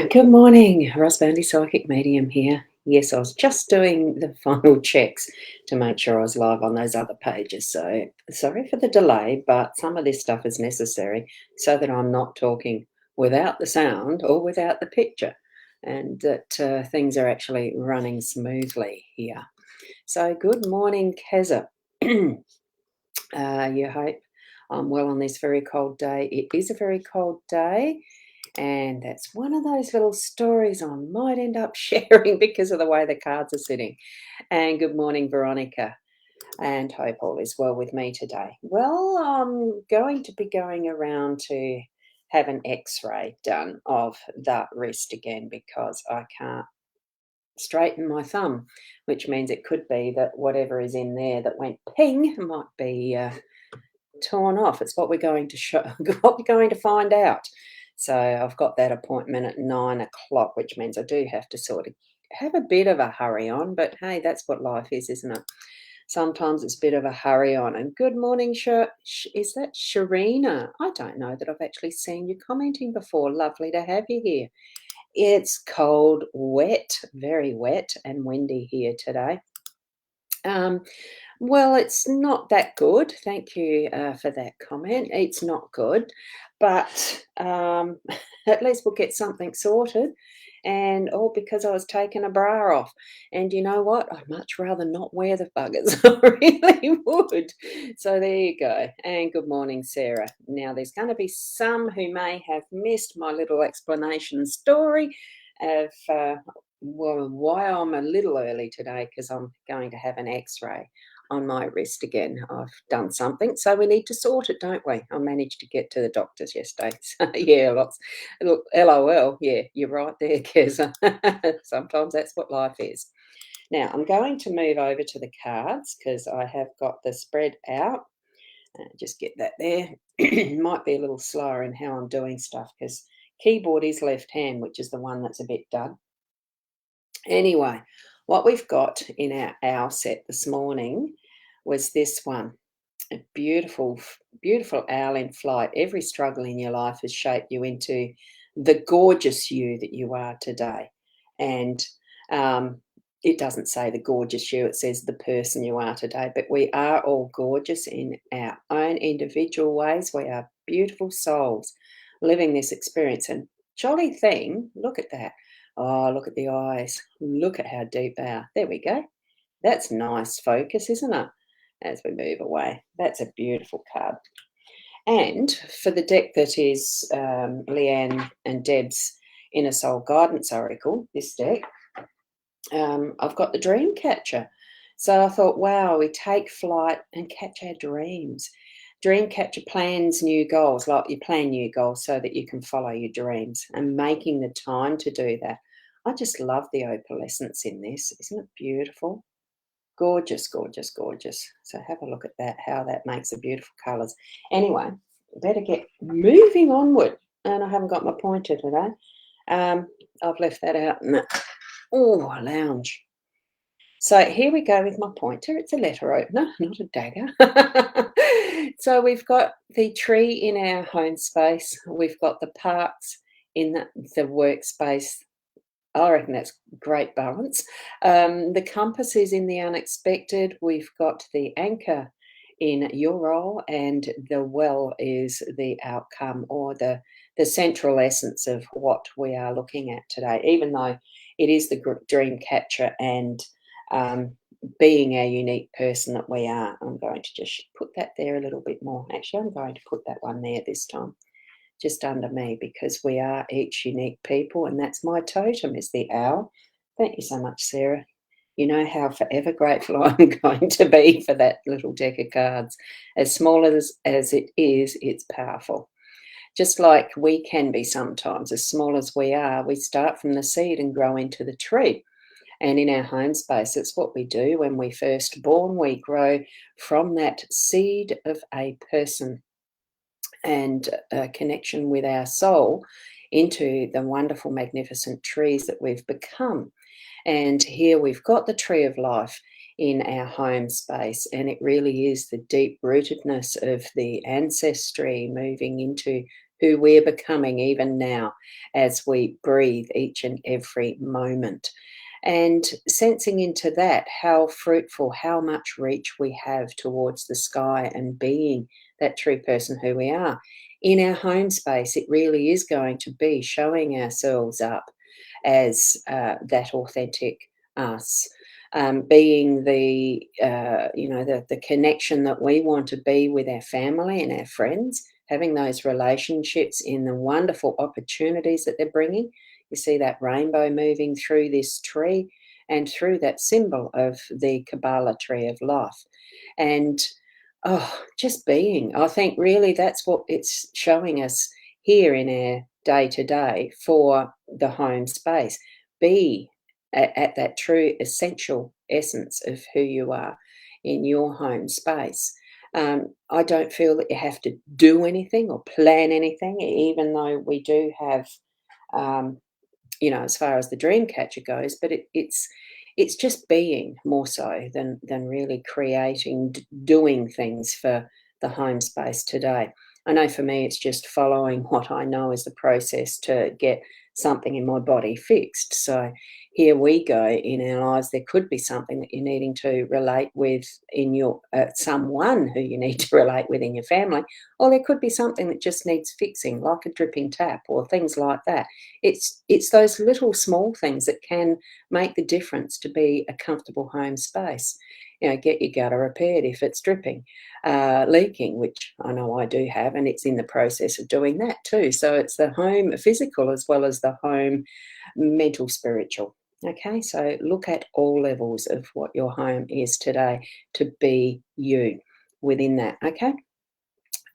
Good morning, Ross Bounty Psychic Medium here. Yes, I was just doing the final checks to make sure I was live on those other pages. So sorry for the delay, but some of this stuff is necessary so that I'm not talking without the sound or without the picture, and that things are actually running smoothly here. So good morning, Keza. You hope I'm well on this very cold day. It is a very cold day. And that's one of those little stories I might end up sharing because of the way the cards are sitting. And good morning, Veronica. And hope all is well with me today. Well, I'm going to be going around to have an x-ray done of that wrist again because I can't straighten my thumb, which means it could be that whatever is in there that went ping might be torn off. It's what we're going to show, what we're going to find out. So I've got that appointment at 9 o'clock, which means I do have to sort of have a bit of a hurry on. But hey, that's what life is, isn't it? Sometimes it's a bit of a hurry on. And good morning, is that Sharina? I don't know that I've actually seen you commenting before. Lovely to have you here. It's cold, wet, very wet and windy here today. Um, well, it's not that good. Thank you for that comment. It's not good, but at least we'll get something sorted. And all because I was taking a bra off. And you know what? I'd much rather not wear the buggers. I really would. So there you go. And good morning, Sarah. Now, there's going to be some who may have missed my little explanation story of why I'm a little early today, because I'm going to have an x-ray on my wrist again. I've done something, so we need to sort it, don't we? I managed to get to the doctors yesterday. So, yeah, lots. Look, LOL. Yeah, you're right there, Keza. Sometimes that's what life is. Now, I'm going to move over to the cards because I have got the spread out. Just get that there. Might be a little slower in how I'm doing stuff because keyboard is left hand, which is the one that's a bit done. Anyway, what we've got in our set this morning was this one. A beautiful, beautiful owl in flight. Every struggle in your life has shaped you into the gorgeous you that you are today. And it doesn't say the gorgeous you, it says the person you are today. But we are all gorgeous in our own individual ways. We are beautiful souls living this experience. And jolly thing, look at that. Oh, look at the eyes. Look at how deep they are. There we go. That's nice focus, isn't it? As we move away. That's a beautiful card. And for the deck that is Leanne and Deb's Inner Soul Guidance Oracle, this deck, I've got the Dream Catcher. So I thought, wow, we take flight and catch our dreams. Dream Catcher plans new goals, like you plan new goals so that you can follow your dreams and making the time to do that. I just love the opalescence in this. Isn't it beautiful? Gorgeous, gorgeous, gorgeous. So have a look at that, how that makes the beautiful colours. Anyway, better get moving onward. And I haven't got my pointer today. I've left that out in the lounge. So here we go with my pointer. It's a letter opener, not a dagger. So we've got the tree in our home space. We've got the parks in the workspace. I reckon that's great balance. The compass is in the unexpected. We've got the anchor in your role, and the well is the outcome or the central essence of what we are looking at today, even though it is the dream catcher and being our unique person that we are. I'm going to just put that there a little bit more. Actually, I'm going to put that one there this time, just under me, because we are each unique people, and that's my totem is the owl. Thank you so much, Sarah. You know how forever grateful I'm going to be for that little deck of cards. As small as it is, it's powerful. Just like we can be sometimes, as small as we are, we start from the seed and grow into the tree. And in our home space, it's what we do when we first born. We grow from that seed of a person and a connection with our soul into the wonderful, magnificent trees that we've become. And here we've got the tree of life in our home space, and it really is the deep rootedness of the ancestry moving into who we're becoming even now as we breathe each and every moment. And sensing into that, how fruitful, how much reach we have towards the sky and being that true person who we are. In our home space, it really is going to be showing ourselves up as that authentic us, being the connection that we want to be with our family and our friends, having those relationships in the wonderful opportunities that they're bringing. You see that rainbow moving through this tree and through that symbol of the Kabbalah tree of life. And just being. I think really that's what it's showing us here in our day to day for the home space. Be at that true essential essence of who you are in your home space. I don't feel that you have to do anything or plan anything, even though we do have um, as far as the dream catcher goes, but it's just being more so than really creating, doing things for the home space today. I know for me, it's just following what I know is the process to get something in my body fixed. So here we go in our lives. There could be something that you're needing to relate with in your someone who you need to relate with in your family, or there could be something that just needs fixing, like a dripping tap or things like that. It's those little small things that can make the difference to be a comfortable home space. Get your gutter repaired if it's dripping, leaking, which I know I do have, and it's in the process of doing that too. So it's the home physical as well as the home mental, spiritual. Okay, so look at all levels of what your home is today to be you within that. Okay.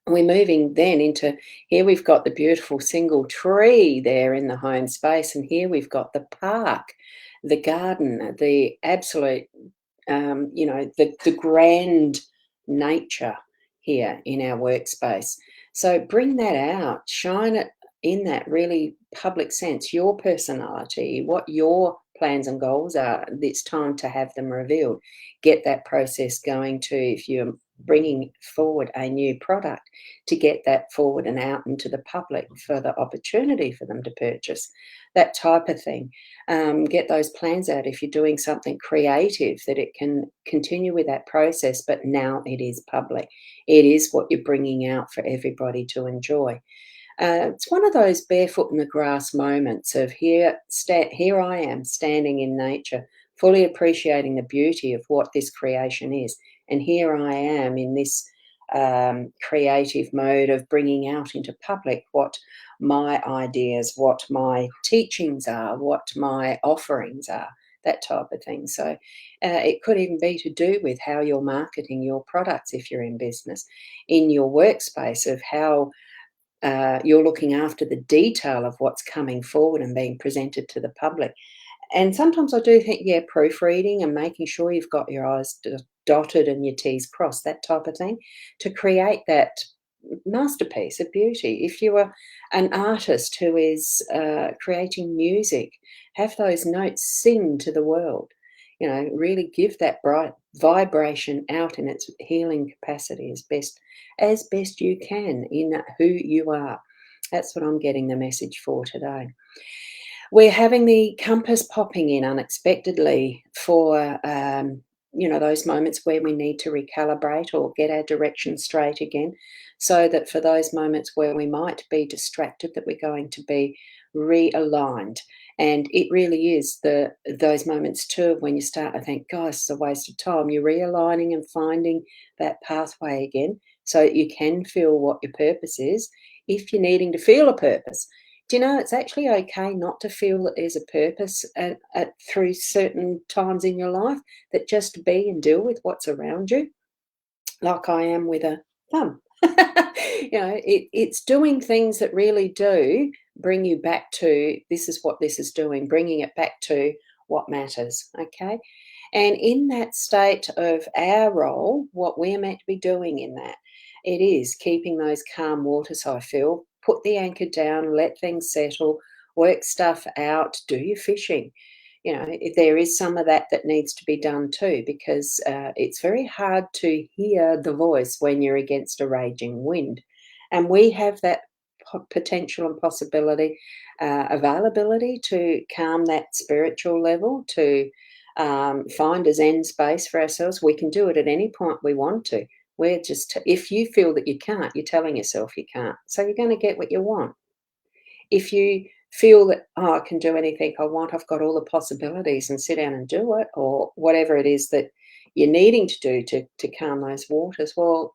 We're moving then into here we've got the beautiful single tree there in the home space, and here we've got the park, the garden, the absolute, the grand nature here in our workspace. So bring that out, shine it in that really public sense, your personality, what your plans and goals are. It's time to have them revealed. Get that process going to, if you're bringing forward a new product, to get that forward and out into the public for the opportunity for them to purchase, that type of thing. Get those plans out if you're doing something creative, that it can continue with that process, but now it is public. It is what you're bringing out for everybody to enjoy. It's one of those barefoot in the grass moments of here I am standing in nature, fully appreciating the beauty of what this creation is. And here I am in this creative mode of bringing out into public what my ideas, what my teachings are, what my offerings are, that type of thing. So it could even be to do with how you're marketing your products if you're in business, in your workspace, of how you're looking after the detail of what's coming forward and being presented to the public. And sometimes I do think, yeah, proofreading and making sure you've got your I's dotted and your T's crossed, that type of thing, to create that masterpiece of beauty. If you are an artist who is creating music, have those notes sing to the world. Really give that bright vibration out in its healing capacity as best you can in who you are. That's what I'm getting the message for today. We're having the compass popping in unexpectedly for, those moments where we need to recalibrate or get our direction straight again, so that for those moments where we might be distracted, that we're going to be realigned. And it really is those moments too of when you start to think, gosh, it's a waste of time. You're realigning and finding that pathway again so that you can feel what your purpose is, if you're needing to feel a purpose. Do you know it's actually okay not to feel that there's a purpose through certain times in your life, that just be and deal with what's around you, like I am with a thumb. It's doing things that really do bring you back to, this is what this is doing, bringing it back to what matters, okay? And in that state of our role, what we're meant to be doing in that, it is keeping those calm waters, I feel. Put the anchor down, let things settle, work stuff out, do your fishing. If there is some of that needs to be done too, because it's very hard to hear the voice when you're against a raging wind. And we have that potential and possibility, availability to calm that spiritual level, to find a Zen space for ourselves. We can do it at any point we want to. We're just, if you feel that you can't, you're telling yourself you can't. So you're going to get what you want. If you feel that, oh, I can do anything I want, I've got all the possibilities, and sit down and do it, or whatever it is that you're needing to do to calm those waters, well,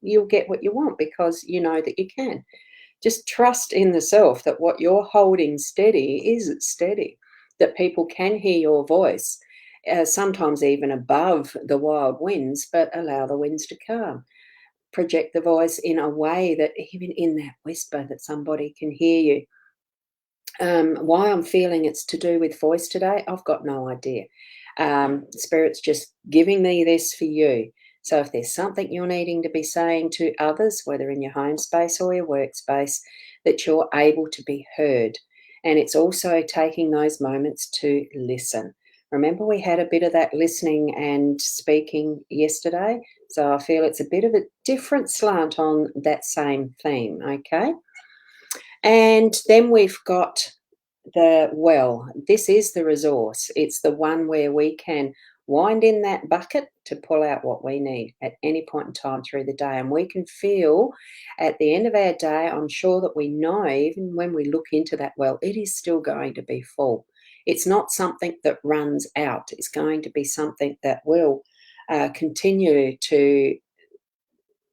you'll get what you want because you know that you can. Just trust in the self that what you're holding steady is steady, that people can hear your voice, sometimes even above the wild winds, but allow the winds to calm. Project the voice in a way that even in that whisper that somebody can hear you. Why I'm feeling it's to do with voice today, I've got no idea. Spirit's just giving me this for you. So if there's something you're needing to be saying to others, whether in your home space or your workspace, that you're able to be heard. And it's also taking those moments to listen. Remember, we had a bit of that listening and speaking yesterday. So I feel it's a bit of a different slant on that same theme, okay? And then we've got the well. This is the resource. It's the one where we can wind in that bucket to pull out what we need at any point in time through the day. And we can feel at the end of our day, I'm sure that we know, even when we look into that well, it is still going to be full. It's not something that runs out. It's going to be something that will continue to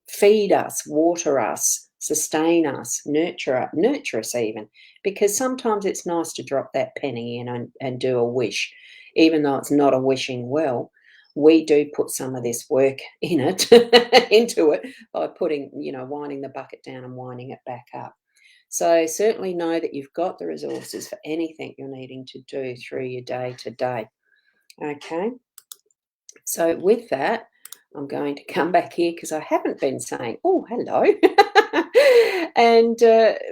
feed us, water us, sustain us, nurture us even, because sometimes it's nice to drop that penny in and do a wish, even though it's not a wishing well. We do put some of this work in it, into it, by putting, winding the bucket down and winding it back up. So certainly know that you've got the resources for anything you're needing to do through your day to day. Okay. So with that, I'm going to come back here because I haven't been saying, oh, hello. And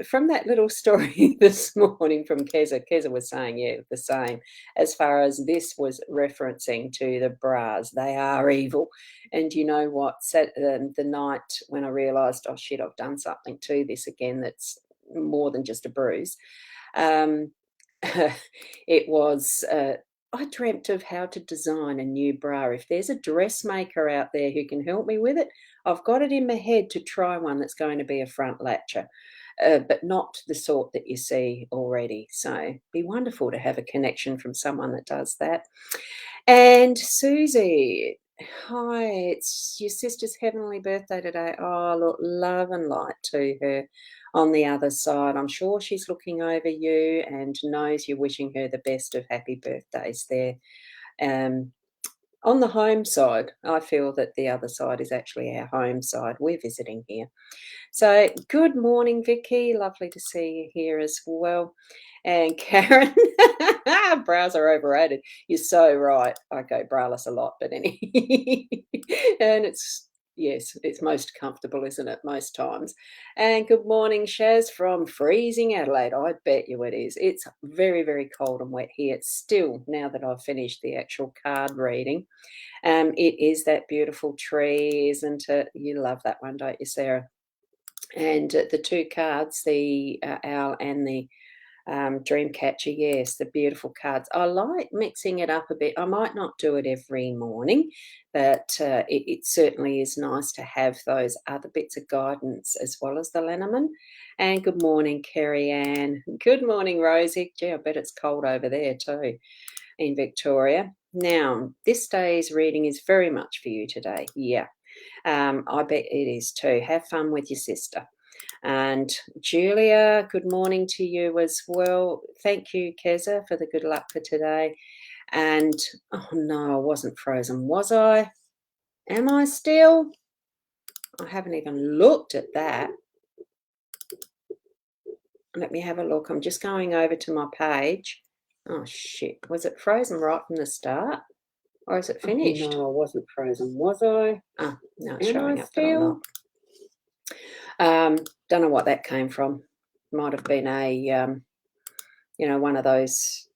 from that little story this morning from Keza was saying, yeah, the same, as far as this was referencing to the bras. They are evil. And you know what? The night when I realised, oh, shit, I've done something to this again that's more than just a bruise. It was... I dreamt of how to design a new bra. If there's a dressmaker out there who can help me with it, I've got it in my head to try one that's going to be a front latcher, but not the sort that you see already. So it'd be wonderful to have a connection from someone that does that. And Susie, hi, it's your sister's heavenly birthday today. Oh, look, love and light to her on the other side. I'm sure she's looking over you and knows you're wishing her the best of happy birthdays there. On the home side, I feel that the other side is actually our home side. We're visiting here. So good morning, Vicky. Lovely to see you here as well. And Karen, bras are overrated. You're so right. I go braless a lot, but anyway. And yes, it's most comfortable, isn't it, most times? And good morning, Shaz from freezing Adelaide. I bet you it is. It's very, very cold and wet here. It's still, now that I've finished the actual card reading, it is that beautiful tree, isn't it? You love that one, don't you, Sarah? And the two cards, the owl and the Dreamcatcher, yes, the beautiful cards. I like mixing it up a bit. I might not do it every morning, but it certainly is nice to have those other bits of guidance as well as the Lenormand. And good morning, Kerry Ann. Good morning, Rosie. Gee, I bet it's cold over there too in Victoria. Now, this day's reading is very much for you today. Yeah, I bet it is too. Have fun with your sister. And Julia, good morning to you as well. Thank you, Keza, for the good luck for today. And, oh no, I wasn't frozen, was I? Am I still? I haven't even looked at that. Let me have a look. I'm just going over to my page. Oh, shit. Was it frozen right from the start? Or is it finished? Oh, no, I wasn't frozen, was I? Oh, no, it's showing up that I'm not. Don't know what that came from. Might have been a, one of those.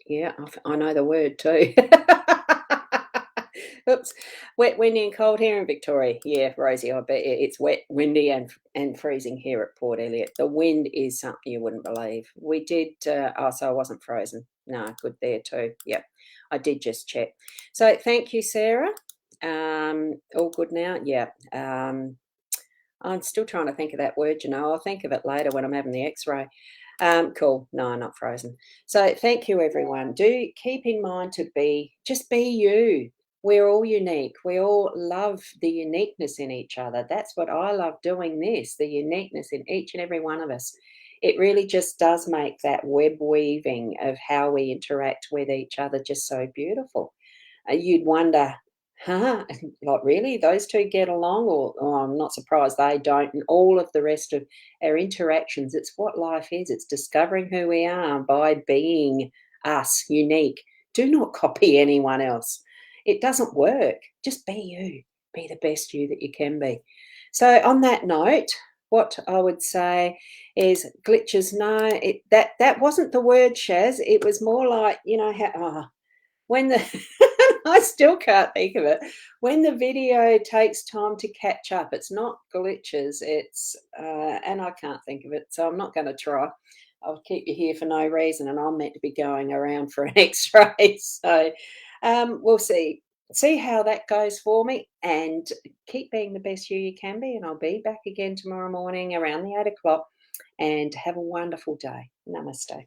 Yeah, I know the word too. Oops. Wet, windy, and cold here in Victoria. Yeah, Rosie, I bet it's wet, windy, and freezing here at Port Elliot. The wind is something you wouldn't believe. We did. Oh, so I wasn't frozen. No, good there too. Yep, I did just check. So thank you, Sarah. All good now. Yeah. I'm still trying to think of that word. I'll think of it later when I'm having the X-ray. Cool. No, not frozen. So thank you, everyone. Do keep in mind to just be you. We're all unique. We all love the uniqueness in each other. That's what I love doing this, the uniqueness in each and every one of us. It really just does make that web weaving of how we interact with each other just so beautiful. You'd wonder, huh, like really, those two get along? Or oh, I'm not surprised they don't. And all of the rest of our interactions, it's what life is. It's discovering who we are by being us, unique. Do not copy anyone else. It doesn't work. Just be you. Be the best you that you can be. So on that note, what I would say is glitches. No, that wasn't the word, Shaz. It was more like when the I still can't think of it. When the video takes time to catch up, it's not glitches, and I can't think of it, so I'm not gonna try. I'll keep you here for no reason, and I'm meant to be going around for an X-ray. So, we'll see how that goes for me, and keep being the best you can be, and I'll be back again tomorrow morning around the 8 o'clock. And have a wonderful day. Namaste.